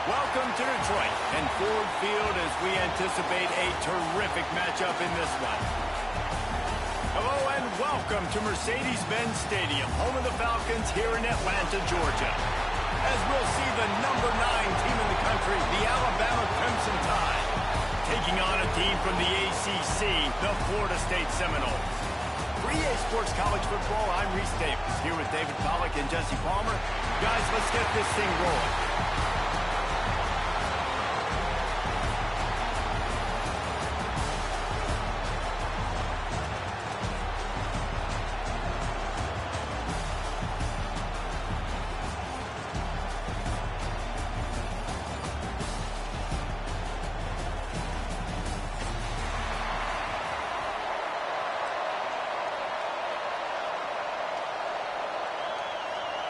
Welcome to Detroit and Ford Field as we anticipate a terrific matchup in this one. Hello and welcome to Mercedes-Benz Stadium, home of the Falcons here in Atlanta, Georgia. As we'll see the number 9 team in the country, the Alabama Crimson Tide, taking on a team from the ACC, the Florida State Seminoles. For EA Sports College Football, I'm Reese Davis, here with David Pollack and Jesse Palmer. Guys, let's get this thing rolling.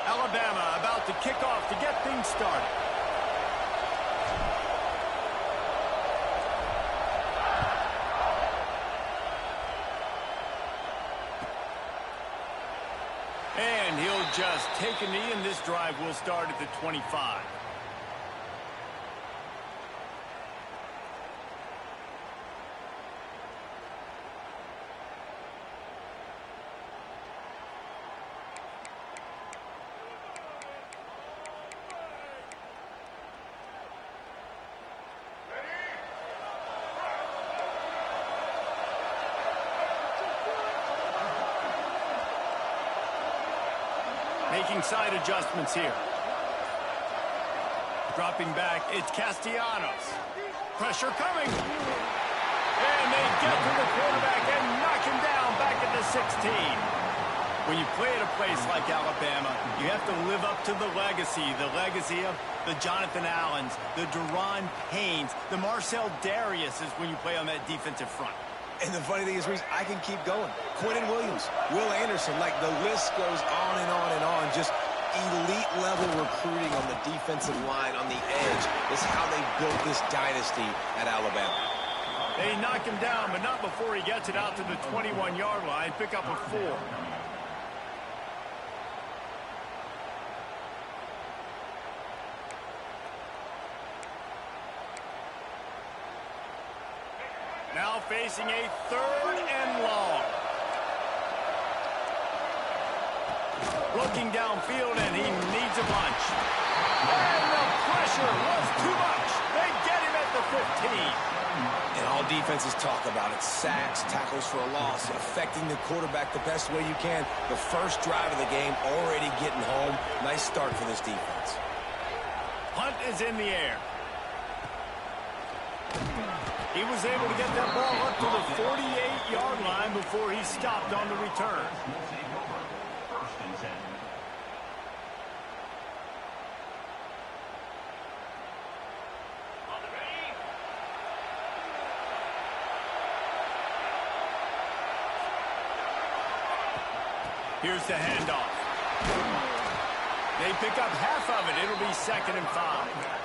Alabama about to kick off to get things started. And he'll just take a knee, and this drive will start at the 25. Making side adjustments here. Dropping back, it's Castellanos. Pressure coming. And they get to the quarterback and knock him down back at the 16. When you play at a place like Alabama, you have to live up to the legacy of the Jonathan Allens, the Deron Paynes, the Marcel Dariuses when you play on that defensive front. And the funny thing is, Reese, I can keep going. Quentin Williams, Will Anderson, like the list goes on and on and on. Just elite-level recruiting on the defensive line, on the edge, is how they built this dynasty at Alabama. They knock him down, but not before he gets it out to the 21-yard line. Pick up a 4. Now facing a 3rd and long. Looking downfield, and he needs a bunch. And the pressure was too much. They get him at the 15. And all defenses talk about it. Sacks, tackles for a loss, affecting the quarterback the best way you can. The first drive of the game, already getting home. Nice start for this defense. Hunt is in the air. He was able to get that ball up to the 48-yard line before he stopped on the return. Here's the handoff. They pick up half of it. It'll be 2nd and 5.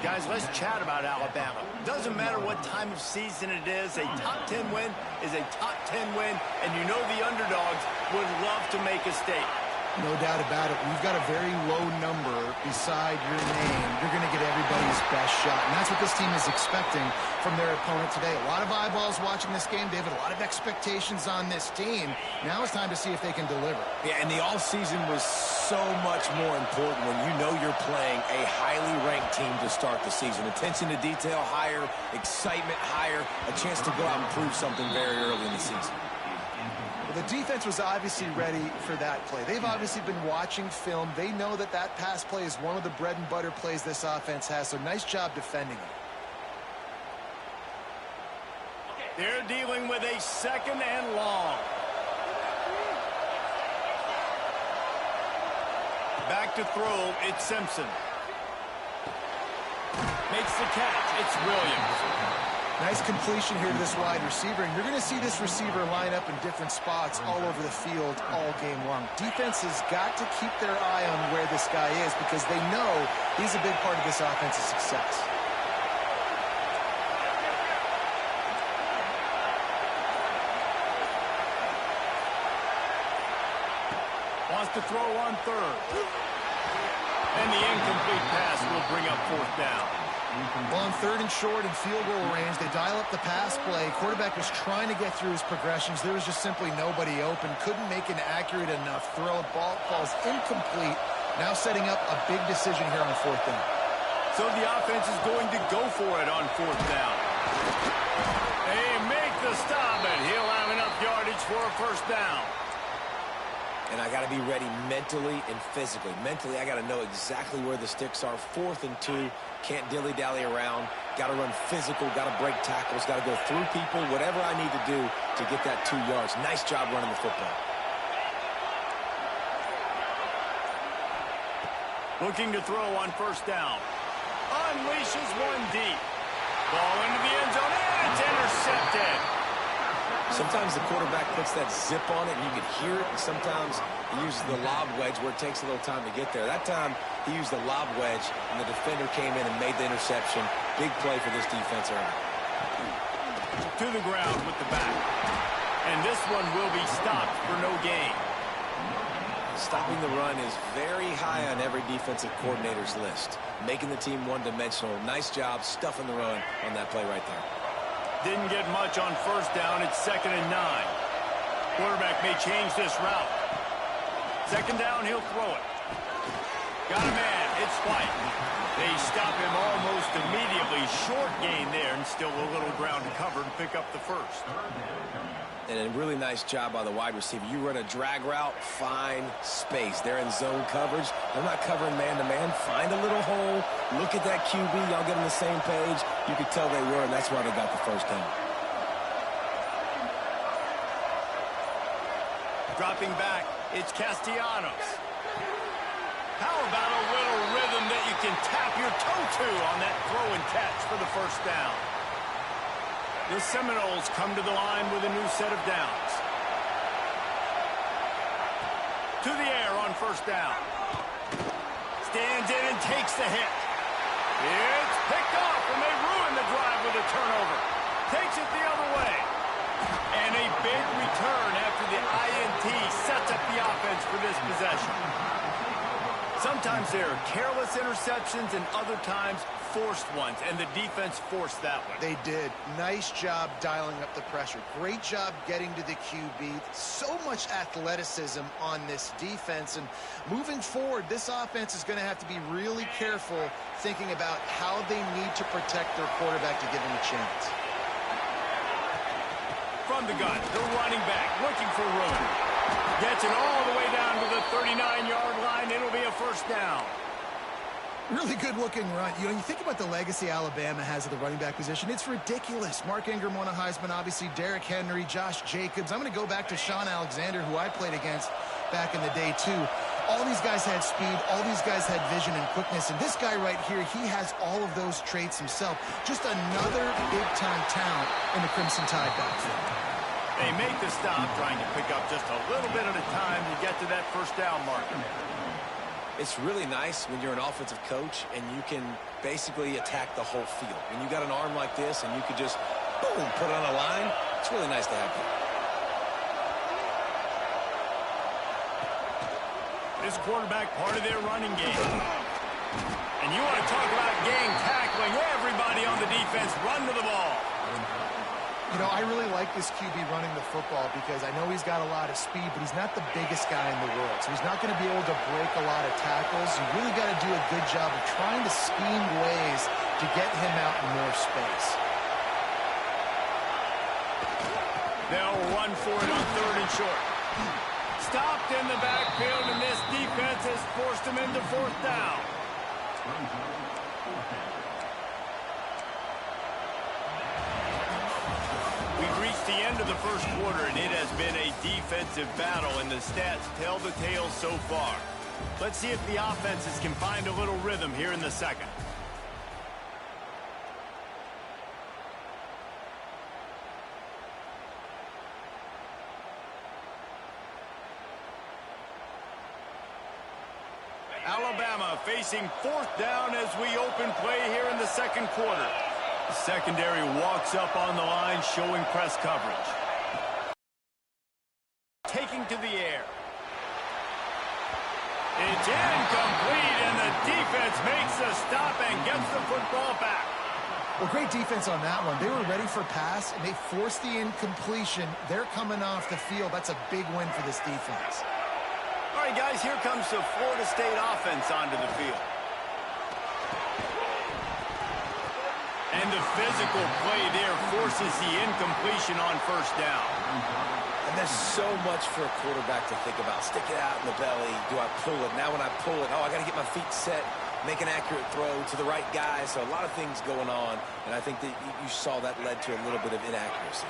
Guys, let's chat about Alabama. Doesn't matter what time of season it is, a top 10 win is a top 10 win, and you know the underdogs would love to make a statement. No doubt about it. We've got a very low number beside your name. You're going to get everybody's best shot, and that's what this team is expecting from their opponent today. A lot of eyeballs watching this game, David. A lot of expectations on this team. Now it's time to see if they can deliver. Yeah, and the offseason was so much more important when you know you're playing a highly ranked team to start the season. Attention to detail higher, excitement higher, a chance to go out and prove something very early in the season. The defense was obviously ready for that play. They've obviously been watching film. They know that that pass play is one of the bread and butter plays this offense has, so nice job defending it. They're dealing with a 2nd and long. Back to throw, it's Simpson. Makes the catch, it's Williams. Nice completion here to this wide receiver, and you're going to see this receiver line up in different spots all over the field all game long. Defense has got to keep their eye on where this guy is because they know he's a big part of this offense's success. Wants to throw on 3rd. And the incomplete pass will bring up fourth down. Well, on third and short and field goal range, they dial up the pass play. Quarterback was trying to get through his progressions. There was just simply nobody open. Couldn't make an accurate enough throw. Ball falls incomplete. Now setting up a big decision here on fourth down. So the offense is going to go for it on fourth down. They make the stop, and he'll have enough yardage for a first down. And I got to be ready mentally and physically. Mentally, I got to know exactly where the sticks are. 4th and 2. Can't dilly-dally around. Got to run physical. Got to break tackles. Got to go through people. Whatever I need to do to get that 2 yards. Nice job running the football. Looking to throw on first down. Unleashes one deep. Ball into the end zone, and it's intercepted. Sometimes the quarterback puts that zip on it, and you can hear it, and sometimes he uses the lob wedge where it takes a little time to get there. That time, he used the lob wedge, and the defender came in and made the interception. Big play for this defense early. To the ground with the back. And this one will be stopped for no gain. Stopping the run is very high on every defensive coordinator's list. Making the team one-dimensional. Nice job stuffing the run on that play right there. Didn't get much on first down. It's 2nd and 9. Quarterback may change this route. 2nd down, he'll throw it. Got a man. It's White. They stop him almost immediately. Short gain there, and still a little ground to cover to pick up the first. And a really nice job by the wide receiver. You run a drag route, find space. They're in zone coverage. They're not covering man-to-man. Find a little hole. Look at that QB. Y'all get on the same page. You could tell they were, and that's why they got the first down. Dropping back, it's Castellanos. How about a little rhythm that you can tap your toe to on that throw and catch for the first down? The Seminoles come to the line with a new set of downs. To the air on first down. Stands in and takes the hit. It's picked off, and they ruin the drive with a turnover. Takes it the other way. And a big return after the INT sets up the offense for this possession. Sometimes there are careless interceptions and other times forced ones, and the defense forced that one. They did. Nice job dialing up the pressure. Great job getting to the QB. So much athleticism on this defense, and moving forward, this offense is going to have to be really careful thinking about how they need to protect their quarterback to give him a chance. From the gun, the running back looking for room. Gets it all the way down to the 39-yard line. It'll be a first down. Really good-looking run. You know, you think about the legacy Alabama has at the running back position. It's ridiculous. Mark Ingram won a Heisman, obviously. Derrick Henry, Josh Jacobs. I'm going to go back to Sean Alexander, who I played against back in the day, too. All these guys had speed. All these guys had vision and quickness. And this guy right here, he has all of those traits himself. Just another big-time talent in the Crimson Tide backfield. They make the stop, trying to pick up just a little bit at a time to get to that first down marker. It's really nice when you're an offensive coach and you can basically attack the whole field. When you got an arm like this and you could just, boom, put it on a line, it's really nice to have that. This quarterback part of their running game. And you want to talk about gang tackling. Everybody on the defense run to the ball. You know, I really like this QB running the football because I know he's got a lot of speed, but he's not the biggest guy in the world. So he's not going to be able to break a lot of tackles. You really got to do a good job of trying to scheme ways to get him out in more space. They'll run for it on third and short. Stopped in the backfield, and this defense has forced him into fourth down. We've reached the end of the first quarter, and it has been a defensive battle, and the stats tell the tale so far. Let's see if the offenses can find a little rhythm here in the second. Alabama facing fourth down as we open play here in the second quarter. The secondary walks up on the line, showing press coverage. Taking to the air. It's incomplete, and the and gets the football back. Well, great defense on that one. They were ready for pass, and they forced the incompletion. They're coming off the field. That's a big win for this defense. All right, guys, here comes the Florida State offense onto the field. And the physical play there forces the incompletion on first down. And there's so much for a quarterback to think about. Stick it out in the belly. Do I pull it? Now when I pull it, I got to get my feet set, make an accurate throw to the right guy. So a lot of things going on, and I think that you saw that led to a little bit of inaccuracy.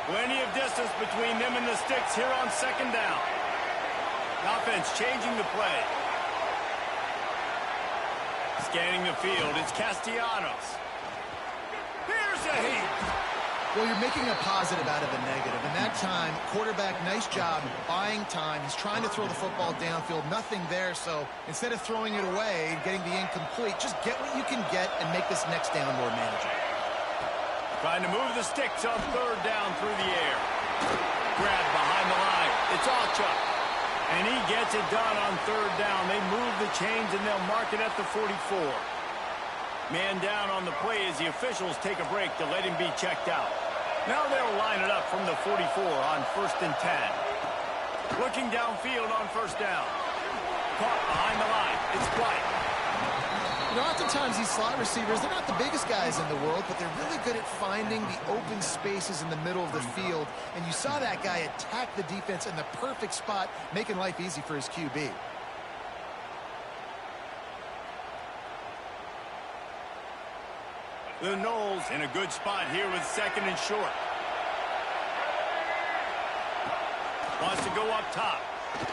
Plenty of distance between them and the sticks here on second down. Offense changing the play. Scanning the field, it's Castellanos. Here's a heat. Well, you're making a positive out of a negative. And that time, quarterback, nice job buying time. He's trying to throw the football downfield. Nothing there, so instead of throwing it away and getting the incomplete, just get what you can get and make this next down more manageable. Trying to move the sticks on third down through the air. Grab behind the line. It's Alchuk. And he gets it done on third down. They move the chains, and they'll mark it at the 44. Man down on the play as the officials take a break to let him be checked out. Now they'll line it up from the 44 on 1st and 10. Looking downfield on first down. Caught behind the line. It's White. You know, oftentimes these slot receivers, they're not the biggest guys in the world, but they're really good at finding the open spaces in the middle of the field. And you saw that guy attack the defense in the perfect spot, making life easy for his QB. The Knowles in a good spot here with second and short. Wants to go up top.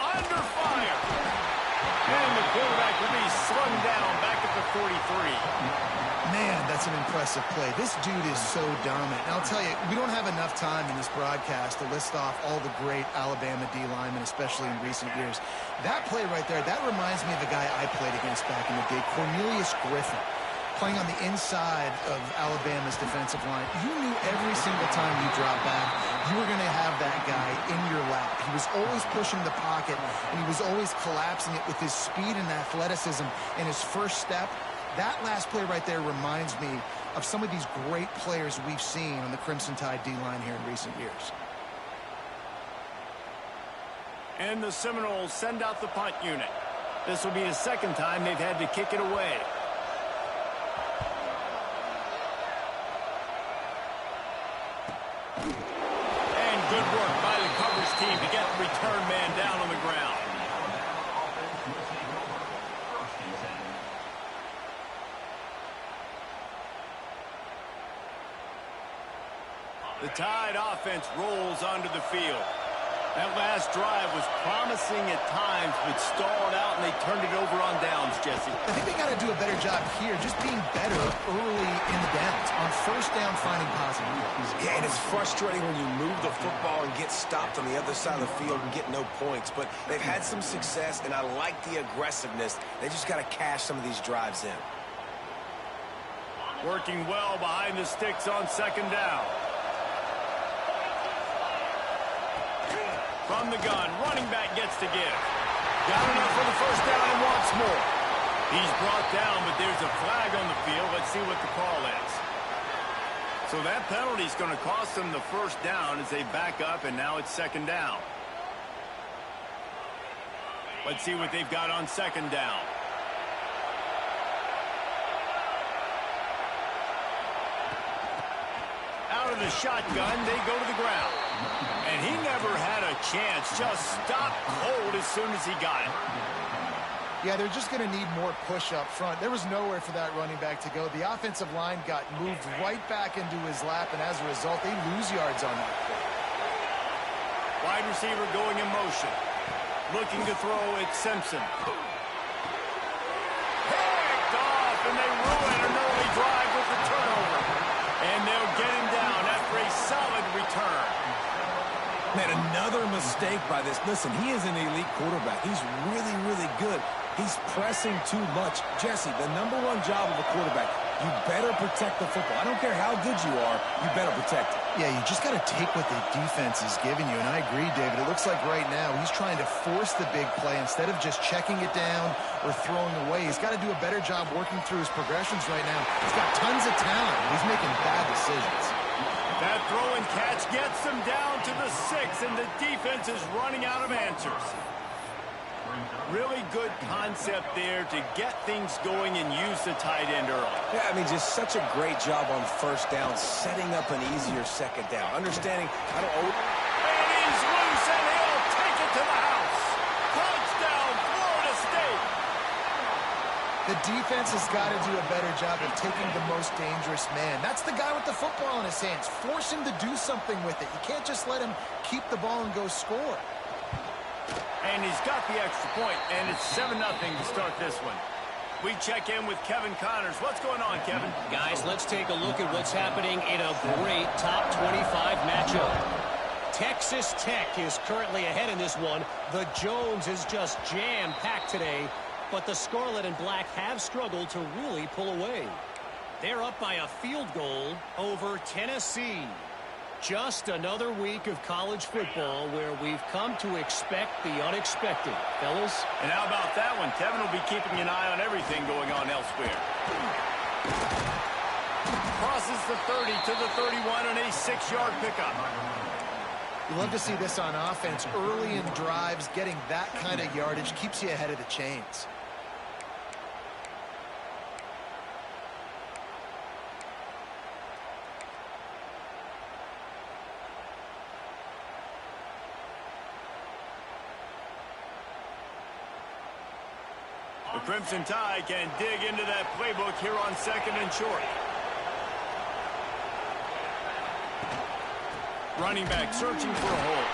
Under fire. And the quarterback will be slung down back at the 43. Man, that's an impressive play. This dude is so dominant. And I'll tell you, we don't have enough time in this broadcast to list off all the great Alabama D linemen, especially in recent years. That play right there, that reminds me of a guy I played against back in the day, Cornelius Griffin, playing on the inside of Alabama's defensive line. You knew every single time you dropped back, you were going to have that guy in your lap. He was always pushing the pocket, and he was always collapsing it with his speed and athleticism and his first step. That last play right there reminds me of some of these great players we've seen on the Crimson Tide D-line here in recent years. And the Seminoles send out the punt unit. This will be the second time they've had to kick it away. Good work by the coverage team to get the return man down on the ground. The Tide offense rolls onto the field. That last drive was promising at times, but stalled out, and they turned it over on downs, Jesse. I think they got to do a better job here, just being better early in the downs. On first down, finding positive plays. Yeah, and it's frustrating when you move the football and get stopped on the other side of the field and get no points. But they've had some success, and I like the aggressiveness. They just got to cash some of these drives in. Working well behind the sticks on second down. From the gun, running back gets to give. Got enough for the first down and wants more. He's brought down, but there's a flag on the field. Let's see what the call is. So that penalty is going to cost them the first down as they back up, and now it's second down. Let's see what they've got on second down. Out of the shotgun, they go to the ground. And he never had a chance, just stopped cold as soon as he got it. Yeah, they're just going to need more push up front. There was nowhere for that running back to go. The offensive line got moved right back into his lap, and as a result, they lose yards on that play. Wide receiver going in motion. Looking to throw at Simpson. Picked off, and they ruin an early drive with the turnover. And they'll get him down after a solid return. Man, another mistake by this. Listen, he is an elite quarterback. He's really, really good. He's pressing too much. Jesse, the #1 job of a quarterback, you better protect the football. I don't care how good you are, you better protect it. Yeah, you just got to take what the defense is giving you, and I agree, David. It looks like right now he's trying to force the big play instead of just checking it down or throwing away. He's got to do a better job working through his progressions right now. He's got tons of talent. He's making bad decisions. That throw and catch gets them down to the 6, and the defense is running out of answers. Really good concept there to get things going and use the tight end early. Yeah, I mean, just such a great job on first down, setting up an easier second down. Understanding how to... And he's loose, and he'll take it to the house. Touchdown, Florida State. The defense has got to do a better job of taking the most dangerous man. That's the guy with the football in his hands. Force him to do something with it. You can't just let him keep the ball and go score. And he's got the extra point, and it's 7-0 to start this one. We check in with Kevin Connors. What's going on, Kevin? Guys, let's take a look at what's happening in a great top 25 matchup. Texas Tech is currently ahead in this one. The Jones is just jam-packed today, but the Scarlet and Black have struggled to really pull away. They're up by a field goal over Tennessee. Just another week of college football where we've come to expect the unexpected, fellas. And how about that one? Kevin will be keeping an eye on everything going on elsewhere. Crosses the 30 to the 31 and a 6-yard pickup. You love to see this on offense. Early in drives, getting that kind of yardage keeps you ahead of the chains. The Crimson Tide can dig into that playbook here on 2nd and short. Running back searching for a hole.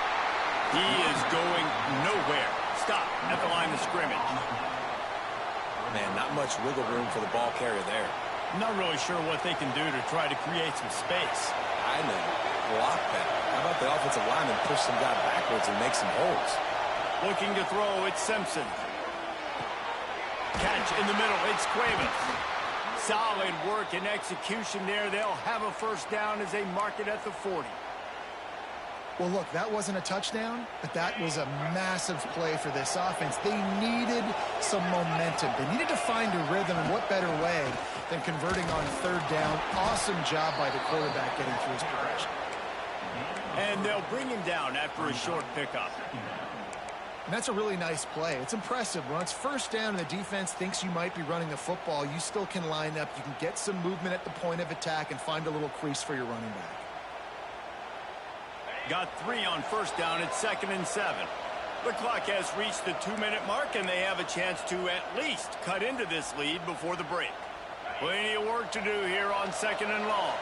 He is going nowhere. Stop at the line of scrimmage. Man, not much wiggle room for the ball carrier there. I'm not really sure what they can do to try to create some space. I know. Block that. How about the offensive lineman push some guy backwards and make some holes? Looking to throw, it's Simpson. Catch in the middle, it's Cuevas. Solid work and execution there. They'll have a first down as they mark it at the 40. Well, look, that wasn't a touchdown, but that was a massive play for this offense. They needed some momentum. They needed to find a rhythm, and what better way than converting on 3rd down. Awesome job by the quarterback getting through his progression. And they'll bring him down after a short pickup. And that's a really nice play. It's impressive. When it's first down and the defense thinks you might be running the football, you still can line up. You can get some movement at the point of attack and find a little crease for your running back. Got 3 on first down at 2nd and 7. The clock has reached the 2-minute mark, and they have a chance to at least cut into this lead before the break. Plenty of work to do here on 2nd and long.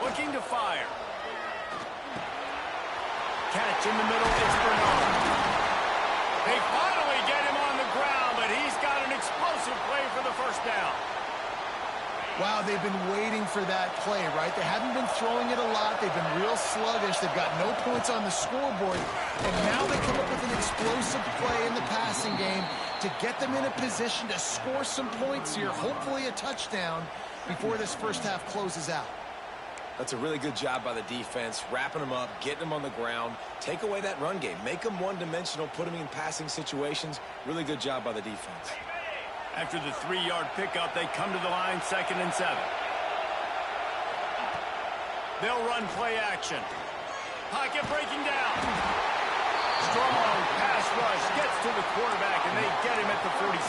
Looking to fire. Catch in the middle, it's Bernard. They finally get him on the ground, but he's got an explosive play for the first down. Wow, they've been waiting for that play, right? They haven't been throwing it a lot. They've been real sluggish. They've got no points on the scoreboard. And now they come up with an explosive play in the passing game to get them in a position to score some points here, hopefully a touchdown, before this first half closes out. That's a really good job by the defense, wrapping them up, getting them on the ground, take away that run game, make them one-dimensional, put them in passing situations. Really good job by the defense. After the 3-yard pickup, they come to the line 2nd and 7. They'll run play action. Pocket breaking down. Strong pass rush gets to the quarterback, and they get him at the 46.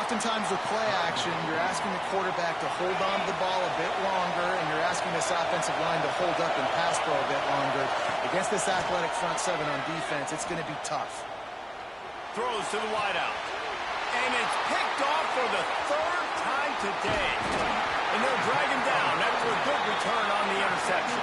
Oftentimes with play action, you're asking the quarterback to hold on to the ball a bit longer, and you're asking this offensive line to hold up and pass pro a bit longer. Against this athletic front 7 on defense, it's going to be tough. Throws to the wideout. And it's picked off for the 3rd time today. And they'll drag him down after a good return on the interception.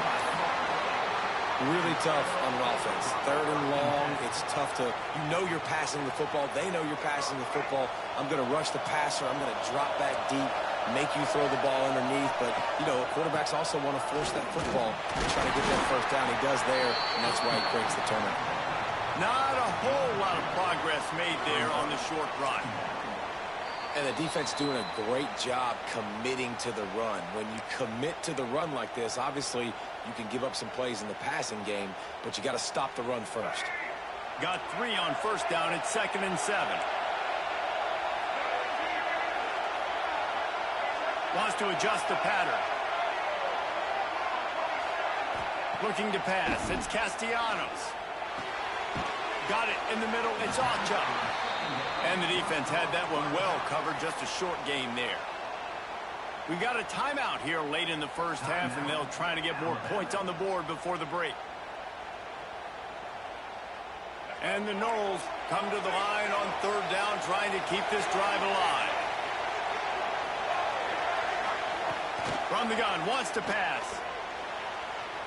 Really tough on an offense. 3rd and long, it's tough to, you know you're passing the football. They know you're passing the football. I'm going to rush the passer. I'm going to drop back deep, make you throw the ball underneath. But, you know, quarterbacks also want to force that football and try to get that first down. He does there, and that's why he breaks the turnover. Not a whole lot of progress made there on the short run. And the defense doing a great job committing to the run. When you commit to the run like this, obviously you can give up some plays in the passing game, but you got to stop the run first. Got 3 on first down. It's 2nd and 7. Wants to adjust the pattern. Looking to pass. It's Castellanos. Got it in the middle. It's Ocha. And the defense had that one well covered. Just a short game there. We got a timeout here late in the first half, and they'll try to get more points on the board before the break. And the Noles come to the line on 3rd down, trying to keep this drive alive. From the gun, wants to pass.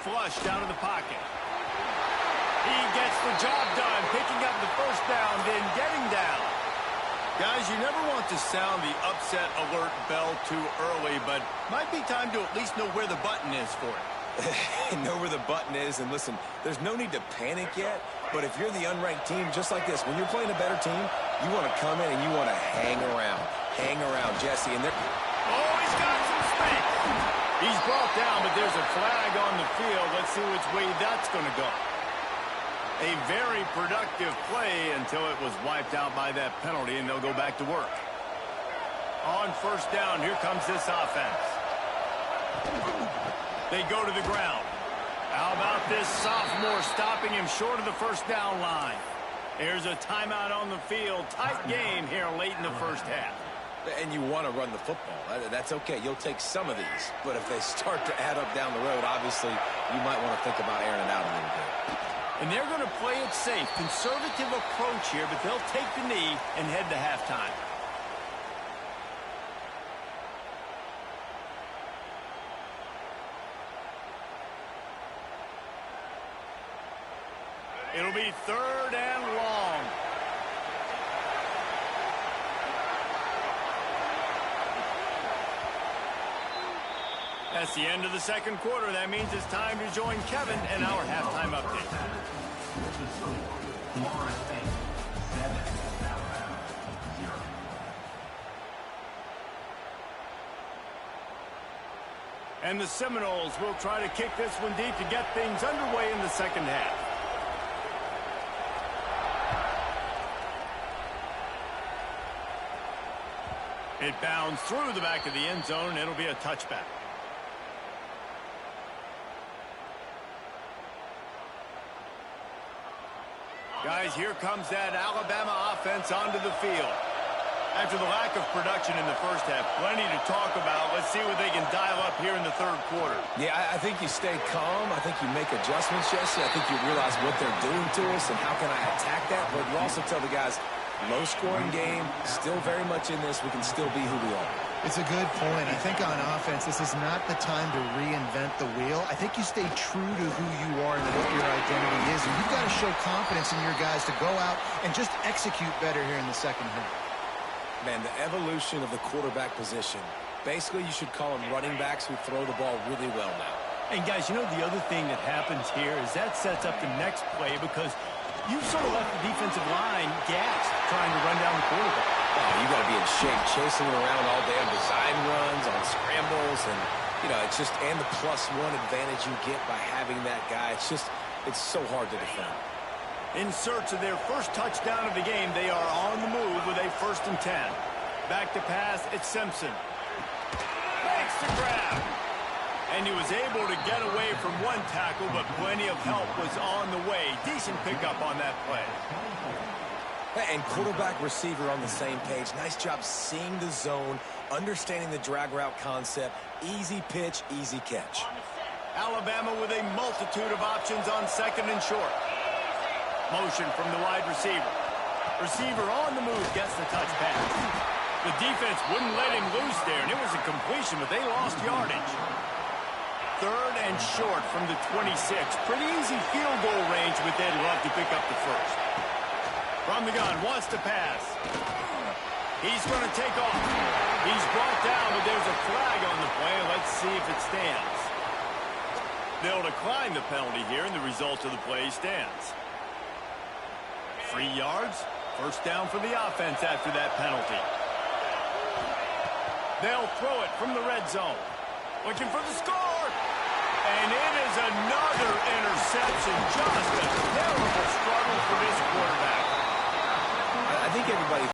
Flush down to the pocket. He gets the job done, picking up the first down, then getting down. Guys, you never want to sound the upset alert bell too early, but might be time to at least know where the button is for it. Know where the button is, and listen, there's no need to panic yet, but if you're the unranked team, just like this, when you're playing a better team, you want to come in and you want to hang around. Hang around, Jesse, and they're... Oh, he's got some space. He's brought down, but there's a flag on the field. Let's see which way that's going to go. A very productive play until it was wiped out by that penalty, and they'll go back to work. On first down, here comes this offense. They go to the ground. How about this sophomore stopping him short of the first down line? There's a timeout on the field. Tight game here late in the first half. And you want to run the football. That's okay. You'll take some of these. But if they start to add up down the road, obviously, you might want to think about airing it out a little bit. And they're going to play it safe. Conservative approach here, but they'll take the knee and head to halftime. It'll be 3rd and long. That's the end of the second quarter. That means it's time to join Kevin and our halftime update. And the Seminoles will try to kick this one deep to get things underway in the second half. It bounds through the back of the end zone. It'll be a touchback. Guys, here comes that Alabama offense onto the field. After the lack of production in the first half, plenty to talk about. Let's see what they can dial up here in the third quarter. Yeah, I think you stay calm. I think you make adjustments, Jesse. I think you realize what they're doing to us and how can I attack that. But you also tell the guys, low-scoring game, still very much in this. We can still be who we are. It's a good point. I think on offense, this is not the time to reinvent the wheel. I think you stay true to who you are and what your identity is. And you've got to show confidence in your guys to go out and just execute better here in the second half. Man, the evolution of the quarterback position. Basically, you should call them running backs who throw the ball really well now. And, guys, you know the other thing that happens here is that sets up the next play because you've sort of left the defensive line gassed trying to run down the quarterback. Oh, you got to be in shape, chasing it around all day on design runs, on scrambles, and, you know, it's just, and the +1 advantage you get by having that guy. It's just, it's so hard to defend. In search of their first touchdown of the game, they are on the move with a 1st and 10. Back to pass, it's Simpson. Makes the grab. And he was able to get away from one tackle, but plenty of help was on the way. Decent pickup on that play. And quarterback receiver on the same page. Nice job seeing the zone, understanding the drag route concept. Easy pitch, easy catch. Alabama with a multitude of options on 2nd and short. Motion from the wide receiver. Receiver on the move gets the touch pass. The defense wouldn't let him loose there, and it was a completion, but they lost yardage. 3rd and short from the 26. Pretty easy field goal range, but they'd love to pick up the first. From the gun, wants to pass. He's going to take off. He's brought down, but there's a flag on the play. Let's see if it stands. They'll decline the penalty here, and the result of the play stands. 3 yards. 1st down for the offense after that penalty. They'll throw it from the red zone. Looking for the score. And it is another interception. Just a terrible struggle for this quarterback. I think everybody